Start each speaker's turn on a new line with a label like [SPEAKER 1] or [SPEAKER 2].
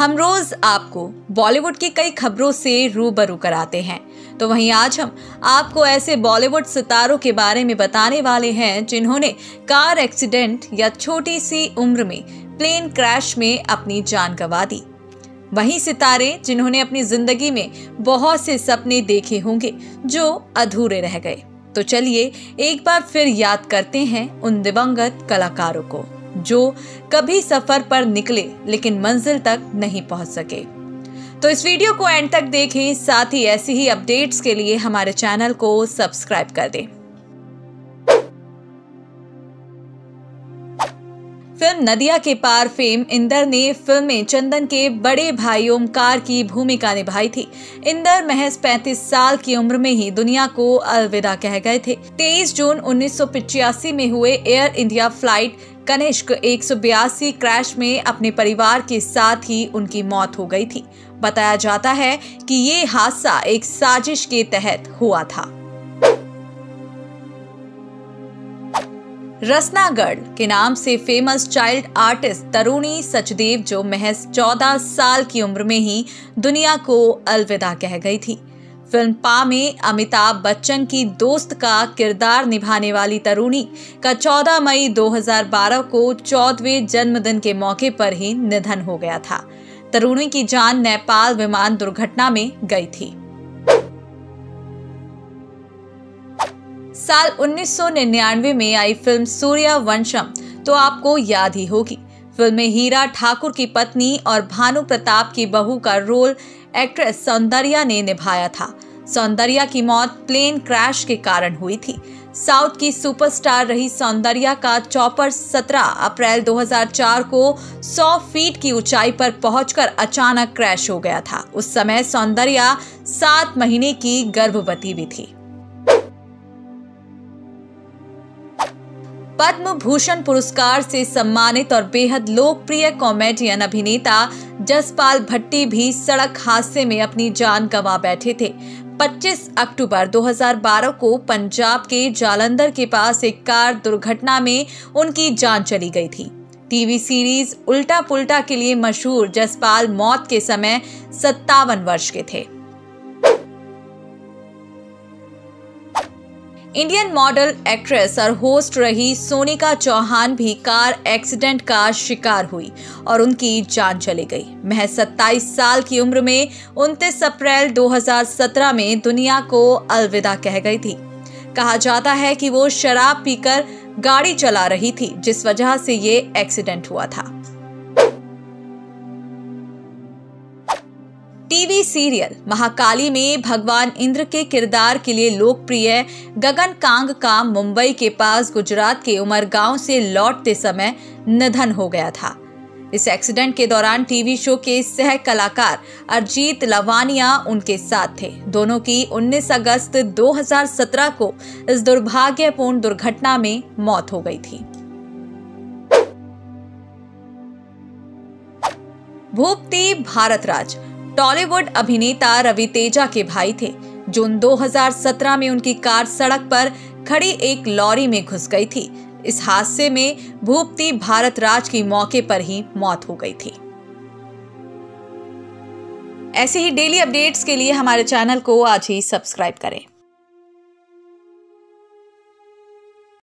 [SPEAKER 1] हम रोज आपको बॉलीवुड की कई खबरों से रूबरू कराते हैं, तो वहीं आज हम आपको ऐसे बॉलीवुड सितारों के बारे में बताने वाले हैं जिन्होंने कार एक्सीडेंट या छोटी सी उम्र में प्लेन क्रैश में अपनी जान गंवा दी। वहीं सितारे जिन्होंने अपनी जिंदगी में बहुत से सपने देखे होंगे जो अधूरे रह गए। तो चलिए एक बार फिर याद करते हैं उन दिवंगत कलाकारों को जो कभी सफर पर निकले लेकिन मंजिल तक नहीं पहुंच सके। तो इस वीडियो को एंड तक देखें, साथ ही ऐसी ही अपडेट्स के लिए हमारे चैनल को सब्सक्राइब कर दें। फिल्म नदिया के पार फेम इंदर ने फिल्म में चंदन के बड़े भाई ओमकार की भूमिका निभाई थी। इंदर महज 35 साल की उम्र में ही दुनिया को अलविदा कह गए थे। 23 जून 1985 में हुए Air India flight Kanishka 182 crash में अपने परिवार के साथ ही उनकी मौत हो गई थी। बताया जाता है कि ये हादसा एक साजिश के तहत हुआ था। रसनागढ़ के नाम से फेमस चाइल्ड आर्टिस्ट तरुणी सचदेव जो महज 14 साल की उम्र में ही दुनिया को अलविदा कह गई थी। फिल्म पा में अमिताभ बच्चन की दोस्त का किरदार निभाने वाली तरुणी का 14 मई 2012 को 14वें जन्मदिन के मौके पर ही निधन हो गया था। तरुणी की जान नेपाल विमान दुर्घटना में गई थी। साल 1999 में आई फिल्म सूर्यवंशम तो आपको याद ही होगी। फिल्म में हीरा ठाकुर की पत्नी और भानु प्रताप की बहू का रोल एक्ट्रेस सौंदर्या ने निभाया था। सौंदर्या की मौत प्लेन क्रैश के कारण हुई थी। साउथ की सुपरस्टार रही सौंदर्या का चॉपर 17 अप्रैल 2004 को 100 फीट की ऊंचाई पर पहुंचकर अचानक क्रैश हो गया था। उस समय सौंदर्या 7 महीने की गर्भवती भी थी। पद्म भूषण पुरस्कार से सम्मानित और बेहद लोकप्रिय कॉमेडियन अभिनेता जसपाल भट्टी भी सड़क हादसे में अपनी जान गंवा बैठे थे। 25 अक्टूबर 2012 को पंजाब के जालंधर के पास एक कार दुर्घटना में उनकी जान चली गई थी। टीवी सीरीज उल्टा पुल्टा के लिए मशहूर जसपाल मौत के समय 57 वर्ष के थे। इंडियन मॉडल, एक्ट्रेस और होस्ट रही सोनिका चौहान भी कार एक्सीडेंट का शिकार हुई और उनकी जान चली गई। महज 27 साल की उम्र में 29 अप्रैल 2017 में दुनिया को अलविदा कह गई थी। कहा जाता है कि वो शराब पीकर गाड़ी चला रही थी, जिस वजह से ये एक्सीडेंट हुआ था। टीवी सीरियल महाकाली में भगवान इंद्र के किरदार के लिए लोकप्रिय गगन कांग का मुंबई के पास गुजरात के उमरगांव से लौटते समय निधन हो गया था। इस एक्सीडेंट के दौरान टीवी शो के सह कलाकार अरजीत लवानिया उनके साथ थे। दोनों की 19 अगस्त 2017 को इस दुर्भाग्यपूर्ण दुर्घटना में मौत हो गई थी। भूपति भारद्वाज टॉलीवुड अभिनेता रवि तेजा के भाई थे। जून 2017 में उनकी कार सड़क पर खड़ी एक लॉरी में घुस गई थी। इस हादसे में भूपति भारद्वाज की मौके पर ही मौत हो गई थी। ऐसे ही डेली अपडेट्स के लिए हमारे चैनल को आज ही सब्सक्राइब करें।